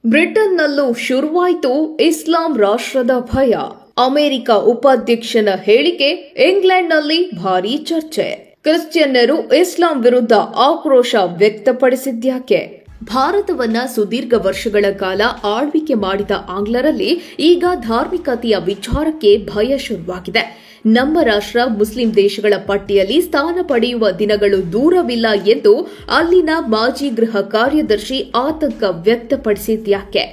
ಬ್ರಿಟನ್ನಲ್ಲೂ ಶುರುವಾಯಿತು ಇಸ್ಲಾಂ ರಾಷ್ಟ್ರದ ಭಯ. ಅಮೆರಿಕ ಉಪಾಧ್ಯಕ್ಷನ ಹೇಳಿಕೆ ಇಂಗ್ಲೆಂಡ್ನಲ್ಲಿ ಭಾರೀ ಚರ್ಚೆ. ಕ್ರಿಶ್ಚಿಯನ್ನರು ಇಸ್ಲಾಂ ವಿರುದ್ಧ ಆಕ್ರೋಶ ವ್ಯಕ್ತಪಡಿಸಿದ್ಯಾಕೆ? ಭಾರತವನ್ನ ಸುದೀರ್ಘ ವರ್ಷಗಳ ಕಾಲ ಆಳ್ವಿಕೆ ಮಾಡಿದ ಆಂಗ್ಲರಲ್ಲಿ ಈಗ ಧಾರ್ಮಿಕತೆಯ ವಿಚಾರಕ್ಕೆ ಭಯ ಶುರುವಾಗಿದೆ. ನಮ್ಮ ರಾಷ್ಟ್ರ ಮುಸ್ಲಿಂ ದೇಶಗಳ ಪಟ್ಟಿಯಲ್ಲಿ ಸ್ಥಾನ ಪಡೆಯುವ ದಿನಗಳು ದೂರವಿಲ್ಲ ಎಂದು ಅಲ್ಲಿನ ಮಾಜಿ ಗೃಹ ಕಾರ್ಯದರ್ಶಿ ಆತಂಕ ವ್ಯಕ್ತಪಡಿಸಿದ್ಯಾಕೆ?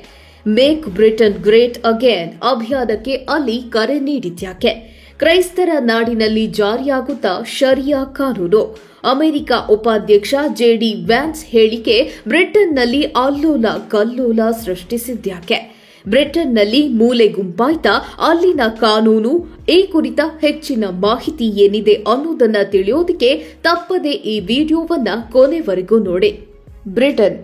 ಮೇಕ್ ಬ್ರಿಟನ್ ಗ್ರೇಟ್ ಅಗೇನ್ ಅಭಿಯಾನಕ್ಕೆ ಅಲ್ಲಿ ಕರೆ ನೀಡಿದ್ಯಾಕೆ? ಕ್ರೈಸ್ತರ ನಾಡಿನಲ್ಲಿ ಜಾರಿಯಾಗುತ್ತಾ ಶರಿಯಾ ಕಾನೂನು. ಅಮೆರಿಕ ಉಪಾಧ್ಯಕ್ಷ ಜೆಡಿ ವ್ಯಾನ್ಸ್ ಹೇಳಿಕೆ ಬ್ರಿಟನ್ನಲ್ಲಿ ಅಲ್ಲೋಲ ಕಲ್ಲೋಲ ಸೃಷ್ಟಿಸಿದ್ಯಾಕೆ? ಬ್ರಿಟನ್ನಲ್ಲಿ ಮೂಲೆ ಗುಂಪಾಯ್ತಾ ಅಲ್ಲಿನ ಕಾನೂನು? ಈ ಕುರಿತ ಹೆಚ್ಚಿನ ಮಾಹಿತಿ ಏನಿದೆ ಅನ್ನೋದನ್ನ ತಿಳಿಯೋದಕ್ಕೆ ತಪ್ಪದೆ ಈ ವಿಡಿಯೋವನ್ನ ಕೊನೆವರೆಗೂ ನೋಡಿ. ಬ್ರಿಟನ್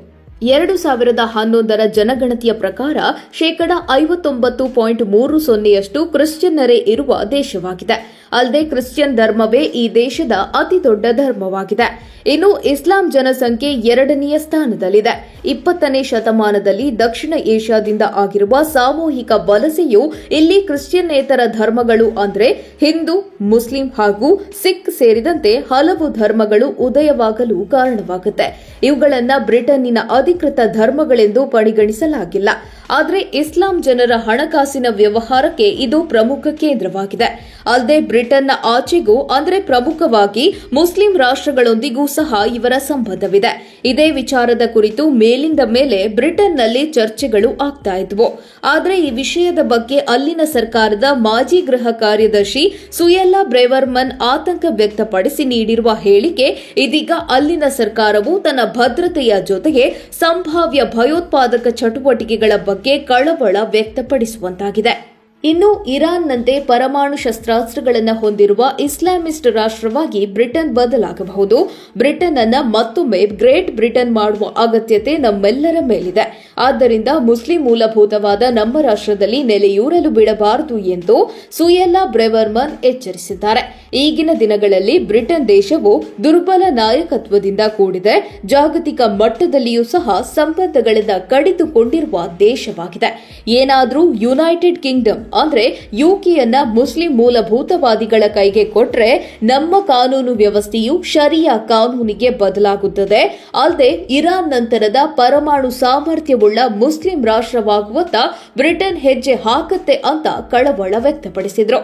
2011ರ ಜನಗಣತಿಯ ಪ್ರಕಾರ 59.30% ಕ್ರಿಶ್ಚಿಯನ್ನರೇ ಇರುವ ದೇಶವಾಗಿದೆ. ಅಲ್ಲದೆ ಕ್ರಿಶ್ಚಿಯನ್ ಧರ್ಮವೇ ಈ ದೇಶದ ಅತಿದೊಡ್ಡ ಧರ್ಮವಾಗಿದೆ. ಇನ್ನು ಇಸ್ಲಾಂ ಜನಸಂಖ್ಯೆ 2ನೇ ಸ್ಥಾನದಲ್ಲಿದೆ. 20ನೇ ಶತಮಾನದಲ್ಲಿ ದಕ್ಷಿಣ ಏಷ್ಯಾದಿಂದ ಆಗಿರುವ ಸಾಮೂಹಿಕ ವಲಸೆಯು ಇಲ್ಲಿ ಕ್ರಿಶ್ಚಿಯನ್ನೇತರ ಧರ್ಮಗಳು ಅಂದರೆ ಹಿಂದೂ, ಮುಸ್ಲಿಂ ಹಾಗೂ ಸಿಖ್ ಸೇರಿದಂತೆ ಹಲವು ಧರ್ಮಗಳು ಉದಯವಾಗಲು ಕಾರಣವಾಗುತ್ತೆ. ಇವುಗಳನ್ನ ಬ್ರಿಟನ್ನಿನ ಅಧಿಕೃತ ಧರ್ಮಗಳೆಂದು ಪರಿಗಣಿಸಲಾಗಿಲ್ಲ. ಆದರೆ ಇಸ್ಲಾಂ ಜನರ ಹಣಕಾಸಿನ ವ್ಯವಹಾರಕ್ಕೆ ಇದು ಪ್ರಮುಖ ಕೇಂದ್ರವಾಗಿದೆ. ಅಲ್ಲದೆ ಬ್ರಿಟನ್ನ ಆಚೆಗೂ ಅಂದರೆ ಪ್ರಮುಖವಾಗಿ ಮುಸ್ಲಿಂ ರಾಷ್ಟ್ರಗಳೊಂದಿಗೂ ಸಹ ಇವರ ಸಂಬಂಧವಿದೆ. ಇದೇ ವಿಚಾರದ ಕುರಿತು ಮೇಲಿಂದ ಮೇಲೆ ಬ್ರಿಟನ್ನಲ್ಲಿ ಚರ್ಚೆಗಳು ಆಗ್ತಾ ಇದ್ವು. ಆದರೆ ಈ ವಿಷಯದ ಬಗ್ಗೆ ಅಲ್ಲಿನ ಸರ್ಕಾರದ ಮಾಜಿ ಗೃಹ ಕಾರ್ಯದರ್ಶಿ ಸುಯೆಲ್ಲಾ ಬ್ರೆವರ್ಮನ್ ಆತಂಕ ವ್ಯಕ್ತಪಡಿಸಿ ನೀಡಿರುವ ಹೇಳಿಕೆ ಇದೀಗ ಅಲ್ಲಿನ ಸರ್ಕಾರವು ತನ್ನ ಭದ್ರತೆಯ ಜೊತೆಗೆ ಸಂಭಾವ್ಯ ಭಯೋತ್ಪಾದಕ ಚಟುವಟಿಕೆಗಳ ಬಗ್ಗೆ ಕಳವಳ ವ್ಯಕ್ತಪಡಿಸುವಂತಾಗಿದೆ. ಇನ್ನು ಇರಾನ್ನಂತೆ ಪರಮಾಣು ಶಸ್ತ್ರಾಸ್ತ್ರಗಳನ್ನು ಹೊಂದಿರುವ ಇಸ್ಲಾಮಿಸ್ಟ್ ರಾಷ್ಟ್ರವಾಗಿ ಬ್ರಿಟನ್ ಬದಲಾಗಬಹುದು. ಬ್ರಿಟನ್ ಅನ್ನ ಮತ್ತೊಮ್ಮೆ ಗ್ರೇಟ್ ಬ್ರಿಟನ್ ಮಾಡುವ ಅಗತ್ಯತೆ ನಮ್ಮೆಲ್ಲರ ಮೇಲಿದೆ. ಆದ್ದರಿಂದ ಮುಸ್ಲಿಂ ಮೂಲಭೂತವಾದ ನಮ್ಮ ರಾಷ್ಟ್ರದಲ್ಲಿ ನೆಲೆಯೂರಲು ಬಿಡಬಾರದು ಎಂದು ಸುಯೆಲ್ಲಾ ಬ್ರೆವರ್ಮನ್ ಎಚ್ಚರಿಸಿದ್ದಾರೆ. ಈಗಿನ ದಿನಗಳಲ್ಲಿ ಬ್ರಿಟನ್ ದೇಶವು ದುರ್ಬಲ ನಾಯಕತ್ವದಿಂದ ಕೂಡಿದೆ. ಜಾಗತಿಕ ಮಟ್ಟದಲ್ಲಿಯೂ ಸಹ ಸಂಬಂಧಗಳಿಂದ ಕಡಿದುಕೊಂಡಿರುವ ದೇಶವಾಗಿದೆ. ಏನಾದರೂ ಯುನೈಟೆಡ್ ಕಿಂಗ್ಡಮ್ ಅಂದ್ರೆ ಯುಕೆಯನ್ನ ಮುಸ್ಲಿಂ ಮೂಲಭೂತವಾದಿಗಳ ಕೈಗೆ ಕೊಟ್ರೆ ನಮ್ಮ ಕಾನೂನು ವ್ಯವಸ್ಥೆಯು ಶರಿಯಾ ಕಾನೂನಿಗೆ ಬದಲಾಗುತ್ತದೆ. ಅಲ್ಲದೆ ಇರಾನ್ ನಂತರದ ಪರಮಾಣು ಸಾಮರ್ಥ್ಯವುಳ್ಳ ಮುಸ್ಲಿಂ ರಾಷ್ಟ್ರವಾಗುವತ್ತ ಬ್ರಿಟನ್ ಹೆಜ್ಜೆ ಹಾಕುತ್ತೆ ಅಂತ ಕಳವಳ ವ್ಯಕ್ತಪಡಿಸಿದ್ರು.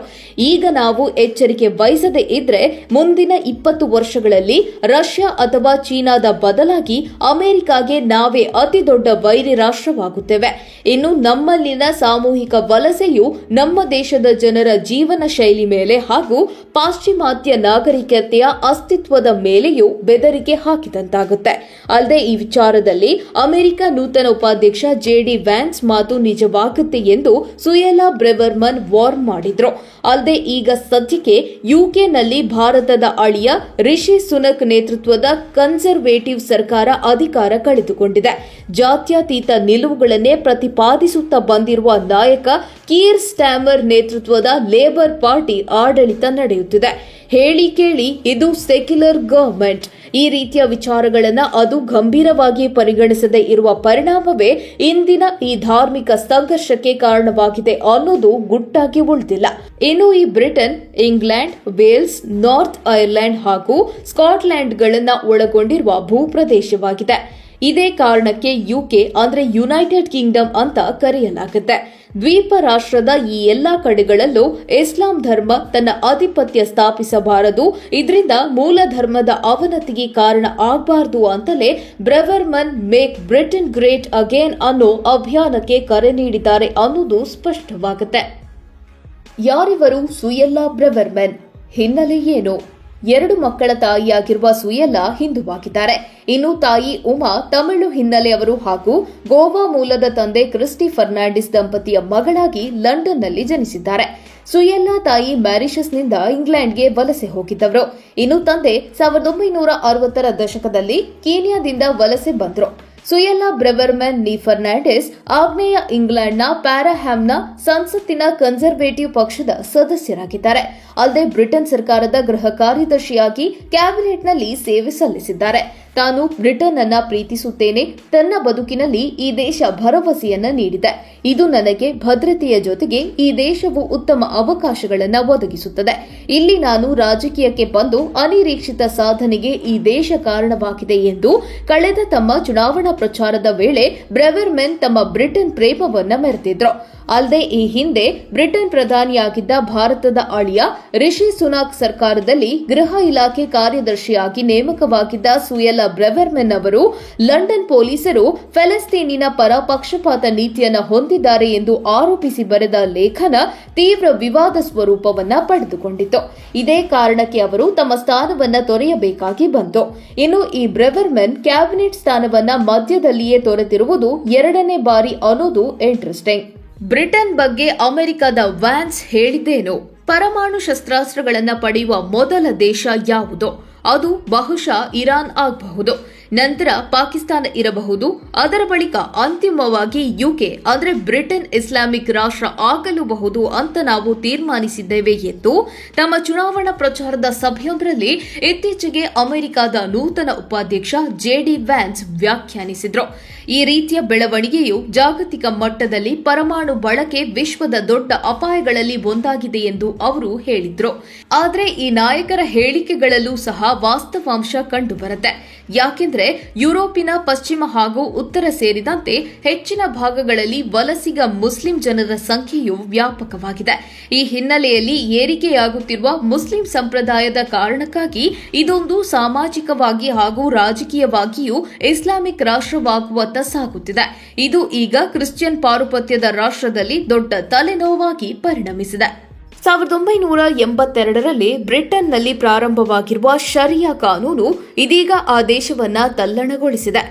ಈಗ ನಾವು ಎಚ್ಚರಿಕೆ ವಹಿಸದೇ ಇದ್ರೆ ಮುಂದಿನ 20 ವರ್ಷಗಳಲ್ಲಿ ರಷ್ಯಾ ಅಥವಾ ಚೀನಾದ ಬದಲಾಗಿ ಅಮೆರಿಕಾಗೆ ನಾವೇ ಅತಿದೊಡ್ಡ ವೈರಿ ರಾಷ್ಟ್ರವಾಗುತ್ತೇವೆ. ಇನ್ನು ನಮ್ಮಲ್ಲಿನ ಸಾಮೂಹಿಕ ವಲಸೆಯು ನಮ್ಮ ದೇಶದ ಜನರ ಜೀವನ ಶೈಲಿ ಮೇಲೆ ಹಾಗೂ ಪಾಶ್ಚಿಮಾತ್ಯ ನಾಗರಿಕತೆಯ ಅಸ್ತಿತ್ವದ ಮೇಲೆಯೂ ಬೆದರಿಕೆ ಹಾಕಿದಂತಾಗುತ್ತೆ. ಅಲ್ಲದೆ ಈ ವಿಚಾರದಲ್ಲಿ ಅಮೆರಿಕ ನೂತನ ಉಪಾಧ್ಯಕ್ಷ ಜೆಡಿ ವ್ಯಾನ್ಸ್ ಮಾತು ನಿಜವಾಗುತ್ತೆ ಎಂದು ಸುಯೆಲ್ಲಾ ಬ್ರೆವರ್ಮನ್ ವಾರ್ನ್ ಮಾಡಿದ್ರು. ಅಲ್ಲದೆ ಈಗ ಸದ್ಯಕ್ಕೆ ಯುಕೆನಲ್ಲಿ ಭಾರತದ ಅಳಿಯ ರಿಷಿ ಸುನಕ್ ನೇತೃತ್ವದ ಕನ್ಸರ್ವೇಟಿವ್ ಸರ್ಕಾರ ಅಧಿಕಾರ ಕಳೆದುಕೊಂಡಿದೆ. ಜಾತ್ಯತೀತ ನಿಲುವುಗಳನ್ನೇ ಪ್ರತಿಪಾದಿಸುತ್ತಾ ಬಂದಿರುವ ನಾಯಕ ಕೀರ್ ಸ್ಟಾಮರ್ ನೇತೃತ್ವದ ಲೇಬರ್ ಪಾರ್ಟಿ ಆಡಳಿತ ನಡೆಯುತ್ತಿದೆ. ಹೇಳಿ ಕೇಳಿ ಇದು ಸೆಕ್ಯುಲರ್ ಗವರ್ಮೆಂಟ್. ಈ ರೀತಿಯ ವಿಚಾರಗಳನ್ನು ಅದು ಗಂಭೀರವಾಗಿ ಪರಿಗಣಿಸದೇ ಇರುವ ಪರಿಣಾಮವೇ ಇಂದಿನ ಈ ಧಾರ್ಮಿಕ ಸಂಘರ್ಷಕ್ಕೆ ಕಾರಣವಾಗಿದೆ ಅನ್ನೋದು ಗುಟ್ಟಾಗಿ ಉಳಿದಿಲ್ಲ. ಇನ್ನು ಈ Britain, England, Wales, north Ireland ಹಾಗೂ ಸ್ಕಾಟ್ಲೆಂಡ್ಗಳನ್ನು ಒಳಗೊಂಡಿರುವ ಭೂಪ್ರದೇಶವಾಗಿದೆ. ಇದೇ ಕಾರಣಕ್ಕೆ ಯುಕೆ ಅಂದ್ರೆ ಯುನೈಟೆಡ್ ಕಿಂಗ್ಡಮ್ ಅಂತ ಕರೆಯಲಾಗುತ್ತೆ. ದ್ವೀಪ ರಾಷ್ಟ್ರದ ಈ ಎಲ್ಲಾ ಕಡೆಗಳಲ್ಲೂ ಇಸ್ಲಾಂ ಧರ್ಮ ತನ್ನ ಆಧಿಪತ್ಯ ಸ್ಥಾಪಿಸಬಾರದು. ಇದರಿಂದ ಮೂಲ ಧರ್ಮದ ಅವನತಿಗೆ ಕಾರಣ ಆಗಬಾರದು ಅಂತಲೇ ಬ್ರೆವರ್ಮನ್ ಮೇಕ್ ಬ್ರಿಟನ್ ಗ್ರೇಟ್ ಅಗೇನ್ ಅನ್ನೋ ಅಭಿಯಾನಕ್ಕೆ ಕರೆ ನೀಡಿದ್ದಾರೆ ಅನ್ನೋದು ಸ್ಪಷ್ಟವಾಗುತ್ತೆ. ಯಾರಿವರು ಸುಯೆಲ್ಲಾ ಬ್ರೆವರ್ಮನ್? ಹಿನ್ನೆಲೆ ಏನು? 2 ಮಕ್ಕಳ ತಾಯಿಯಾಗಿರುವ ಸುಯೆಲ್ಲಾ ಹಿಂದುವಾಗಿದ್ದಾರೆ. ಇನ್ನು ತಾಯಿ ಉಮಾ ತಮಿಳು ಹಿನ್ನೆಲೆಯವರು ಹಾಗೂ ಗೋವಾ ಮೂಲದ ತಂದೆ ಕ್ರಿಸ್ಟಿ ಫರ್ನಾಂಡಿಸ್ ದಂಪತಿಯ ಮಗಳಾಗಿ ಲಂಡನ್ನಲ್ಲಿ ಜನಿಸಿದ್ದಾರೆ. ಸುಯೆಲ್ಲಾ ತಾಯಿ ಮ್ಯಾರಿಷಸ್ನಿಂದ ಇಂಗ್ಲೆಂಡ್ಗೆ ವಲಸೆ ಹೋಗಿದ್ದವರು. ಇನ್ನು ತಂದೆ 1960ರ ದಶಕದಲ್ಲಿ ಕೀನ್ಯಾದಿಂದ ವಲಸೆ ಬಂದರು. ಸುಯೆಲ್ಲಾ ಬ್ರೆವರ್ಮನ್ ನಿ ಫರ್ನಾಂಡಿಸ್ ಆಗ್ನೇಯ ಇಂಗ್ಲೆಂಡ್ನ ಪ್ಯಾರಾಹ್ಯಾಮ್ನ ಸಂಸತ್ತಿನ ಕನ್ಸರ್ವೇಟಿವ್ ಪಕ್ಷದ ಸದಸ್ಯರಾಗಿದ್ದಾರೆ. ಅಲ್ಲದೆ ಬ್ರಿಟನ್ ಸರ್ಕಾರದ ಗೃಹ ಕಾರ್ಯದರ್ಶಿಯಾಗಿ ಕ್ಯಾಬಿನೆಟ್ನಲ್ಲಿ ಸೇವೆ ಸಲ್ಲಿಸಿದ್ದಾರೆ. ತಾನು ಬ್ರಿಟನ್ ಅನ್ನ ಪ್ರೀತಿಸುತ್ತೇನೆ. ತನ್ನ ಬದುಕಿನಲ್ಲಿ ಈ ದೇಶ ಭರವಸೆಯನ್ನ ನೀಡಿದೆ. ಇದು ನನಗೆ ಭದ್ರತೆಯ ಜೊತೆಗೆ ಈ ದೇಶವು ಉತ್ತಮ ಅವಕಾಶಗಳನ್ನು ಒದಗಿಸುತ್ತದೆ. ಇಲ್ಲಿ ನಾನು ರಾಜಕೀಯಕ್ಕೆ ಬಂದು ಅನಿರೀಕ್ಷಿತ ಸಾಧನೆಗೆ ಈ ದೇಶ ಕಾರಣವಾಗಿದೆ ಎಂದು ಕಳೆದ ತಮ್ಮ ಚುನಾವಣಾ ಪ್ರಚಾರದ ವೇಳೆ ಬ್ರೆವರ್ಮೆನ್ ತಮ್ಮ ಬ್ರಿಟನ್ ಪ್ರೇಮವನ್ನ ಮೆರೆದಿದ್ರು. ಅಲ್ಲದೆ ಈ ಹಿಂದೆ ಬ್ರಿಟನ್ ಪ್ರಧಾನಿಯಾಗಿದ್ದ ಭಾರತದ ಅಳಿಯ ರಿಷಿ ಸುನಾಕ್ ಸರ್ಕಾರದಲ್ಲಿ ಗೃಹ ಇಲಾಖೆ ಕಾರ್ಯದರ್ಶಿಯಾಗಿ ನೇಮಕವಾಗಿದ್ದ ಸುಯೆಲ್ಲಾ ಬ್ರೆವರ್ಮೆನ್ ಅವರು ಲಂಡನ್ ಪೊಲೀಸರು ಫೆಲೆಸ್ತೀನಿನ ಪರ ಪಕ್ಷಪಾತ ನೀತಿಯನ್ನು ಹೊಂದಿದ್ದಾರೆ ಎಂದು ಆರೋಪಿಸಿ ಬರೆದ ಲೇಖನ ತೀವ್ರ ವಿವಾದ ಸ್ವರೂಪವನ್ನ ಪಡೆದುಕೊಂಡಿತ್ತು. ಇದೇ ಕಾರಣಕ್ಕೆ ಅವರು ತಮ್ಮ ಸ್ಥಾನವನ್ನ ತೊರೆಯಬೇಕಾಗಿ ಬಂತು. ಇನ್ನು ಈ ಬ್ರೆವರ್ಮೆನ್ ಕ್ಯಾಬಿನೆಟ್ ಸ್ಥಾನವನ್ನ ಮಧ್ಯದಲ್ಲಿಯೇ ತೊರೆತಿರುವುದು ಎರಡನೇ ಬಾರಿ ಅನ್ನೋದು ಇಂಟ್ರೆಸ್ಟಿಂಗ್. ಬ್ರಿಟನ್ ಬಗ್ಗೆ ಅಮೆರಿಕದ ವ್ಯಾನ್ಸ್ ಹೇಳಿದ್ದೇನು? ಪರಮಾಣು ಶಸ್ತ್ರಾಸ್ತ್ರಗಳನ್ನು ಪಡೆಯುವ ಮೊದಲ ದೇಶ ಯಾವುದು? ಅದು ಬಹುಶಃ ಇರಾನ್ ಆಗಬಹುದು. ನಂತರ ಪಾಕಿಸ್ತಾನ ಇರಬಹುದು. ಅದರ ಬಳಿಕ ಅಂತಿಮವಾಗಿ ಯುಕೆ ಅಂದ್ರೆ ಬ್ರಿಟನ್ ಇಸ್ಲಾಮಿಕ್ ರಾಷ್ಟ್ರ ಆಗಲೂಬಹುದು ಅಂತ ನಾವು ತೀರ್ಮಾನಿಸಿದ್ದೇವೆ ಎಂದು ತಮ್ಮ ಚುನಾವಣಾ ಪ್ರಚಾರದ ಸಭೆಯೊಂದರಲ್ಲಿ ಇತ್ತೀಚೆಗೆ ಅಮೆರಿಕದ ನೂತನ ಉಪಾಧ್ಯಕ್ಷ ಜೆಡಿ ವ್ಯಾನ್ಸ್ ವ್ಯಾಖ್ಯಾನಿಸಿದ್ರು. ಈ ರೀತಿಯ ಬೆಳವಣಿಗೆಯು ಜಾಗತಿಕ ಮಟ್ಟದಲ್ಲಿ ಪರಮಾಣು ಬಳಕೆ ವಿಶ್ವದ ದೊಡ್ಡ ಅಪಾಯಗಳಲ್ಲಿ ಒಂದಾಗಿದೆ ಎಂದು ಅವರು ಹೇಳಿದ್ರು. ಆದರೆ ಈ ನಾಯಕರ ಹೇಳಿಕೆಗಳಲ್ಲೂ ಸಹ ವಾಸ್ತವಾಂಶ ಕಂಡುಬರುತ್ತೆ. ಯಾಕೆಂದ್ರೆ ಯುರೋಪಿನ ಪಶ್ಚಿಮ ಹಾಗೂ ಉತ್ತರ ಸೇರಿದಂತೆ ಹೆಚ್ಚಿನ ಭಾಗಗಳಲ್ಲಿ ವಲಸಿಗ ಮುಸ್ಲಿಂ ಜನರ ಸಂಖ್ಯೆಯು ವ್ಯಾಪಕವಾಗಿದೆ. ಈ ಹಿನ್ನೆಲೆಯಲ್ಲಿ ಏರಿಕೆಯಾಗುತ್ತಿರುವ ಮುಸ್ಲಿಂ ಸಂಪ್ರದಾಯದ ಕಾರಣಕ್ಕಾಗಿ ಇದೊಂದು ಸಾಮಾಜಿಕವಾಗಿ ಹಾಗೂ ರಾಜಕೀಯವಾಗಿಯೂ ಇಸ್ಲಾಮಿಕ್ ರಾಷ್ಟ್ರವಾಗುವತ್ತ ಸಾಗುತ್ತಿದೆ. ಇದು ಈಗ ಕ್ರಿಶ್ಚಿಯನ್ ಪಾರುಪತ್ಯದ ರಾಷ್ಟ್ರದಲ್ಲಿ ದೊಡ್ಡ ತಲೆನೋವಾಗಿ ಪರಿಣಮಿಸಿದೆ. 1982ರಲ್ಲಿ ಬ್ರಿಟನ್ನಲ್ಲಿ ಪ್ರಾರಂಭವಾಗಿರುವ ಶರಿಯಾ ಕಾನೂನು ಇದೀಗ ಆ ದೇಶವನ್ನ ತಲ್ಲಣಗೊಳಿಸಿದೆ.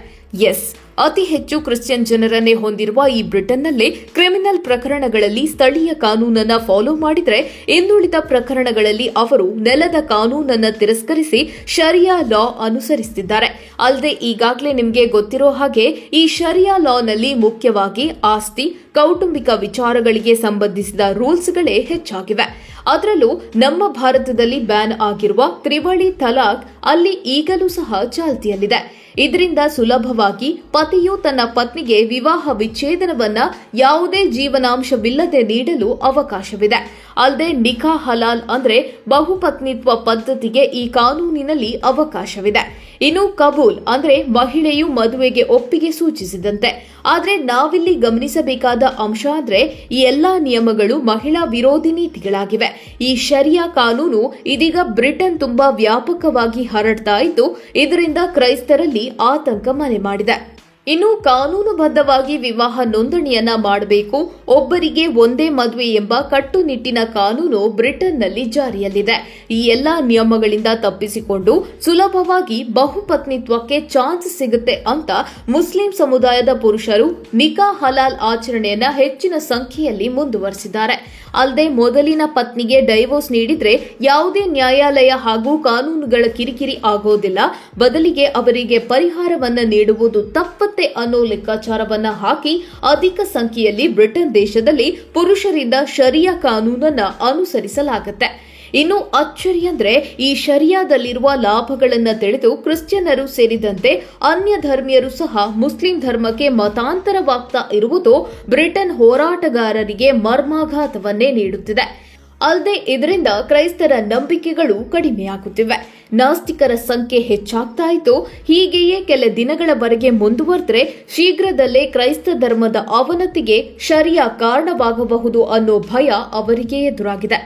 ಅತಿ ಹೆಚ್ಚು ಕ್ರಿಶ್ಚಿಯನ್ ಜನರನ್ನೇ ಹೊಂದಿರುವ ಈ ಬ್ರಿಟನ್ನಲ್ಲಿ ಕ್ರಿಮಿನಲ್ ಪ್ರಕರಣಗಳಲ್ಲಿ ಸ್ಥಳೀಯ ಕಾನೂನನ್ನ ಫಾಲೋ ಮಾಡಿದ್ರೆ ಇನ್ನುಳಿದ ಪ್ರಕರಣಗಳಲ್ಲಿ ಅವರು ನೆಲದ ಕಾನೂನನ್ನ ತಿರಸ್ಕರಿಸಿ ಶರಿಯಾ ಲಾ ಅನುಸರಿಸುತ್ತಿದ್ದಾರೆ. ಅಲ್ಲದೆ ಈಗಾಗಲೇ ನಿಮಗೆ ಗೊತ್ತಿರೋ ಹಾಗೆ ಈ ಶರಿಯಾ ಲಾನಲ್ಲಿ ಮುಖ್ಯವಾಗಿ ಆಸ್ತಿ, ಕೌಟುಂಬಿಕ ವಿಚಾರಗಳಿಗೆ ಸಂಬಂಧಿಸಿದ ರೂಲ್ಸ್ಗಳೇ ಹೆಚ್ಚಾಗಿವೆ. ಅದರಲ್ಲೂ ನಮ್ಮ ಭಾರತದಲ್ಲಿ ಬ್ಯಾನ್ ಆಗಿರುವ ತ್ರಿವಳಿ ತಲಾಖ್ ಅಲ್ಲಿ ಈಗಲೂ ಸಹ ಚಾಲ್ತಿಯಲ್ಲಿದೆ. ಇದರಿಂದ ಸುಲಭವಾಗಿ ಪತಿಯು ತನ್ನ ಪತ್ನಿಗೆ ವಿವಾಹ ವಿಚ್ಛೇದನವನ್ನ ಯಾವುದೇ ಜೀವನಾಂಶವಿಲ್ಲದೆ ನೀಡಲು ಅವಕಾಶವಿದೆ. ಅಲ್ಲದೆ ನಿಖಾ ಹಲಾಲ್ ಅಂದ್ರೆ ಬಹುಪತ್ನಿತ್ವ ಪದ್ಧತಿಗೆ ಈ ಕಾನೂನಿನಲ್ಲಿ ಅವಕಾಶವಿದೆ. ಇನ್ನು ಕಬೂಲ್ ಅಂದ್ರೆ ಮಹಿಳೆಯು ಮದುವೆಗೆ ಒಪ್ಪಿಗೆ ಸೂಚಿಸಿದಂತೆ. ಆದರೆ ನಾವಿಲ್ಲಿ ಗಮನಿಸಬೇಕಾದ ಅಂಶ ಅಂದ್ರೆ ಈ ಎಲ್ಲಾ ನಿಯಮಗಳು ಮಹಿಳಾ ವಿರೋಧಿ ನೀತಿಗಳಾಗಿವೆ. ಈ ಶರಿಯಾ ಕಾನೂನು ಇದೀಗ ಬ್ರಿಟನ್ ತುಂಬಾ ವ್ಯಾಪಕವಾಗಿ ಹರಡ್ತಾ ಇದ್ದು ಇದರಿಂದ ಕ್ರೈಸ್ತರಲ್ಲಿ ಆತಂಕ ಮನೆ ಮಾಡಿದೆ. ಇನ್ನು ಕಾನೂನುಬದ್ಧವಾಗಿ ವಿವಾಹ ನೋಂದಣಿಯನ್ನ ಮಾಡಬೇಕು, ಒಬ್ಬರಿಗೆ ಒಂದೇ ಮದುವೆ ಎಂಬ ಕಟ್ಟುನಿಟ್ಟಿನ ಕಾನೂನು ಬ್ರಿಟನ್ನಲ್ಲಿ ಜಾರಿಯಲ್ಲಿದೆ. ಈ ಎಲ್ಲಾ ನಿಯಮಗಳಿಂದ ತಪ್ಪಿಸಿಕೊಂಡು ಸುಲಭವಾಗಿ ಬಹುಪತ್ನಿತ್ವಕ್ಕೆ ಚಾನ್ಸ್ ಸಿಗುತ್ತೆ ಅಂತ ಮುಸ್ಲಿಂ ಸಮುದಾಯದ ಪುರುಷರು ನಿಖಾ ಹಲಾಲ್ ಆಚರಣೆಯನ್ನ ಹೆಚ್ಚಿನ ಸಂಖ್ಯೆಯಲ್ಲಿ ಮುಂದುವರೆಸಿದ್ದಾರೆ. ಅಲ್ಲದೆ ಮೊದಲಿನ ಪತ್ನಿಗೆ ಡೈವೋರ್ಸ್ ನೀಡಿದ್ರೆ ಯಾವುದೇ ನ್ಯಾಯಾಲಯ ಹಾಗೂ ಕಾನೂನುಗಳ ಕಿರಿಕಿರಿ ಆಗೋದಿಲ್ಲ, ಬದಲಿಗೆ ಅವರಿಗೆ ಪರಿಹಾರವನ್ನ ನೀಡುವುದು ತಪ್ಪತ್ತೆ ಅನ್ನೋ ಲೆಕ್ಕಾಚಾರವನ್ನ ಹಾಕಿ ಅಧಿಕ ಸಂಖ್ಯೆಯಲ್ಲಿ ಬ್ರಿಟನ್ ದೇಶದಲ್ಲಿ ಪುರುಷರಿಂದ ಶರಿಯಾ ಕಾನೂನನ್ನ ಅನುಸರಿಸಲಾಗುತ್ತೆ. ಇನ್ನು ಅಚ್ಚರಿ ಅಂದ್ರೆ ಈ ಶರಿಯಾದಲ್ಲಿರುವ ಲಾಭಗಳನ್ನು ತಿಳಿದು ಕ್ರಿಶ್ಚಿಯನ್ನರು ಸೇರಿದಂತೆ ಅನ್ಯ ಧರ್ಮೀಯರು ಸಹ ಮುಸ್ಲಿಂ ಧರ್ಮಕ್ಕೆ ಮತಾಂತರವಾಗ್ತಾ ಇರುವುದು ಬ್ರಿಟನ್ ಹೋರಾಟಗಾರರಿಗೆ ಮರ್ಮಾಘಾತವನ್ನೇ ನೀಡುತ್ತಿದೆ. ಅಲ್ಲದೆ ಇದರಿಂದ ಕ್ರೈಸ್ತರ ನಂಬಿಕೆಗಳು ಕಡಿಮೆಯಾಗುತ್ತಿವೆ, ನಾಸ್ತಿಕರ ಸಂಖ್ಯೆ ಹೆಚ್ಚಾಗ್ತಾ ಇದ್ದು ಹೀಗೆಯೇ ಕೆಲ ದಿನಗಳವರೆಗೆ ಮುಂದುವರೆದರೆ ಶೀಘ್ರದಲ್ಲೇ ಕ್ರೈಸ್ತ ಧರ್ಮದ ಅವನತಿಗೆ ಶರಿಯಾ ಕಾರಣವಾಗಬಹುದು ಅನ್ನೋ ಭಯ ಅವರಿಗೆ ಎದುರಾಗಿದೆ.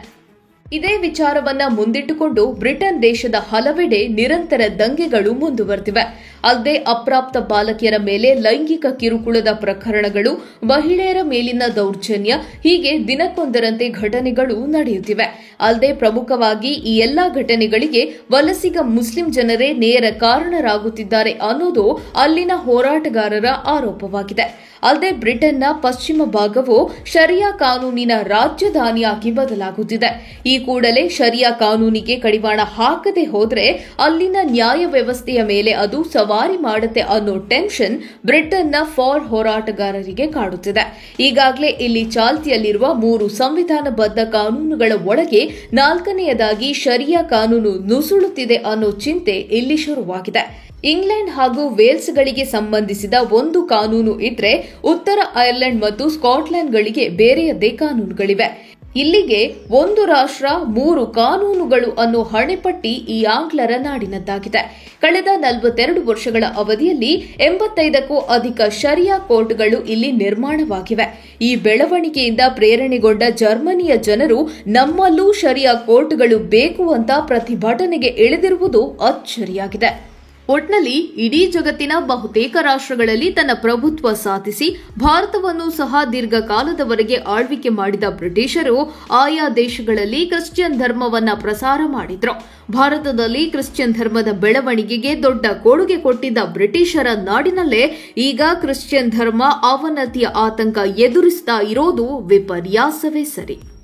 ಇದೇ ವಿಚಾರವನ್ನ ಮುಂದಿಟ್ಟುಕೊಂಡು ಬ್ರಿಟನ್ ದೇಶದ ಹಲವೆಡೆ ನಿರಂತರ ದಂಗೆಗಳು ಮುಂದುವರೆದಿವೆ. ಅಲ್ಲದೆ ಅಪ್ರಾಪ್ತ ಬಾಲಕಿಯರ ಮೇಲೆ ಲೈಂಗಿಕ ಕಿರುಕುಳದ ಪ್ರಕರಣಗಳು, ಮಹಿಳೆಯರ ಮೇಲಿನ ದೌರ್ಜನ್ಯ ಹೀಗೆ ದಿನಕ್ಕೊಂದರಂತೆ ಘಟನೆಗಳು ನಡೆಯುತ್ತಿವೆ. ಅಲ್ಲದೆ ಪ್ರಮುಖವಾಗಿ ಈ ಎಲ್ಲಾ ಘಟನೆಗಳಿಗೆ ವಲಸಿಗ ಮುಸ್ಲಿಂ ಜನರೇ ನೇರ ಕಾರಣರಾಗುತ್ತಿದ್ದಾರೆ ಅನ್ನೋದು ಅಲ್ಲಿನ ಹೋರಾಟಗಾರರ ಆರೋಪವಾಗಿದೆ. ಅಲ್ಲದೆ ಬ್ರಿಟನ್ನ ಪಶ್ಚಿಮ ಭಾಗವು ಶರಿಯಾ ಕಾನೂನಿನ ರಾಜಧಾನಿಯಾಗಿ ಬದಲಾಗುತ್ತಿದೆ. ಈ ಕೂಡಲೇ ಶರಿಯಾ ಕಾನೂನಿಗೆ ಕಡಿವಾಣ ಹಾಕದೆ ಹೋದರೆ ಅಲ್ಲಿನ ನ್ಯಾಯ ವ್ಯವಸ್ಥೆಯ ಮೇಲೆ ಅದು ಸವಾರಿ ಮಾಡುತ್ತೆ ಅನ್ನೋ ಟೆನ್ಷನ್ ಬ್ರಿಟನ್ನ ಫಾರ್ ಹೋರಾಟಗಾರರಿಗೆ ಕಾಡುತ್ತಿದೆ. ಈಗಾಗಲೇ ಇಲ್ಲಿ ಚಾಲ್ತಿಯಲ್ಲಿರುವ 3 ಸಂವಿಧಾನಬದ್ಧ ಕಾನೂನುಗಳ ಒಳಗೆ 4ನೆಯದಾಗಿ ಶರಿಯಾ ಕಾನೂನು ನುಸುಳುತ್ತಿದೆ ಅನ್ನೋ ಚಿಂತೆ ಇಲ್ಲಿ ಶುರುವಾಗಿದೆ. ಇಂಗ್ಲೆಂಡ್ ಹಾಗೂ ವೇಲ್ಸ್ಗಳಿಗೆ ಸಂಬಂಧಿಸಿದ ಒಂದು ಕಾನೂನು ಇದ್ರೆ ಉತ್ತರ ಐರ್ಲೆಂಡ್ ಮತ್ತು ಸ್ಕಾಟ್ಲೆಂಡ್ಗಳಿಗೆ ಬೇರೆಯದ್ದೇ ಕಾನೂನುಗಳಿವೆ. ಇಲ್ಲಿಗೆ ಒಂದು ರಾಷ್ಟ್ರ ಮೂರು ಕಾನೂನುಗಳು ಅನ್ನೋ ಹಣೆಪಟ್ಟಿ ಈ ಆಂಗ್ಲರ ನಾಡಿನದ್ದಾಗಿದೆ. ಕಳೆದ 42 ವರ್ಷಗಳ ಅವಧಿಯಲ್ಲಿ 85ಕ್ಕೂ ಅಧಿಕ ಶರಿಯಾ ಕೋರ್ಟ್ಗಳು ಇಲ್ಲಿ ನಿರ್ಮಾಣವಾಗಿವೆ. ಈ ಬೆಳವಣಿಗೆಯಿಂದ ಪ್ರೇರಣೆಗೊಂಡ ಜರ್ಮನಿಯ ಜನರು ನಮ್ಮಲ್ಲೂ ಶರಿಯಾ ಕೋರ್ಟ್ಗಳು ಬೇಕು ಅಂತ ಪ್ರತಿಭಟನೆಗೆ ಇಳಿದಿರುವುದು ಅಚ್ಚರಿಯಾಗಿದೆ. ಒಟ್ನಲ್ಲಿ ಇಡೀ ಜಗತ್ತಿನ ಬಹುತೇಕ ರಾಷ್ಟ್ರಗಳಲ್ಲಿ ತನ್ನ ಪ್ರಭುತ್ವ ಸಾಧಿಸಿ ಭಾರತವನ್ನು ಸಹ ದೀರ್ಘಕಾಲದವರೆಗೆ ಆಳ್ವಿಕೆ ಮಾಡಿದ ಬ್ರಿಟಿಷರು ಆಯಾ ದೇಶಗಳಲ್ಲಿ ಕ್ರಿಶ್ಚಿಯನ್ ಧರ್ಮವನ್ನ ಪ್ರಸಾರ ಮಾಡಿದ್ರು. ಭಾರತದಲ್ಲಿ ಕ್ರಿಶ್ಚಿಯನ್ ಧರ್ಮದ ಬೆಳವಣಿಗೆಗೆ ದೊಡ್ಡ ಕೊಡುಗೆ ಕೊಟ್ಟಿದ್ದ ಬ್ರಿಟಿಷರ ನಾಡಿನಲ್ಲೇ ಈಗ ಕ್ರಿಶ್ಚಿಯನ್ ಧರ್ಮ ಅವನತಿಯ ಆತಂಕ ಎದುರಿಸ್ತಾ ಇರೋದು ವಿಪರ್ಯಾಸವೇ ಸರಿ.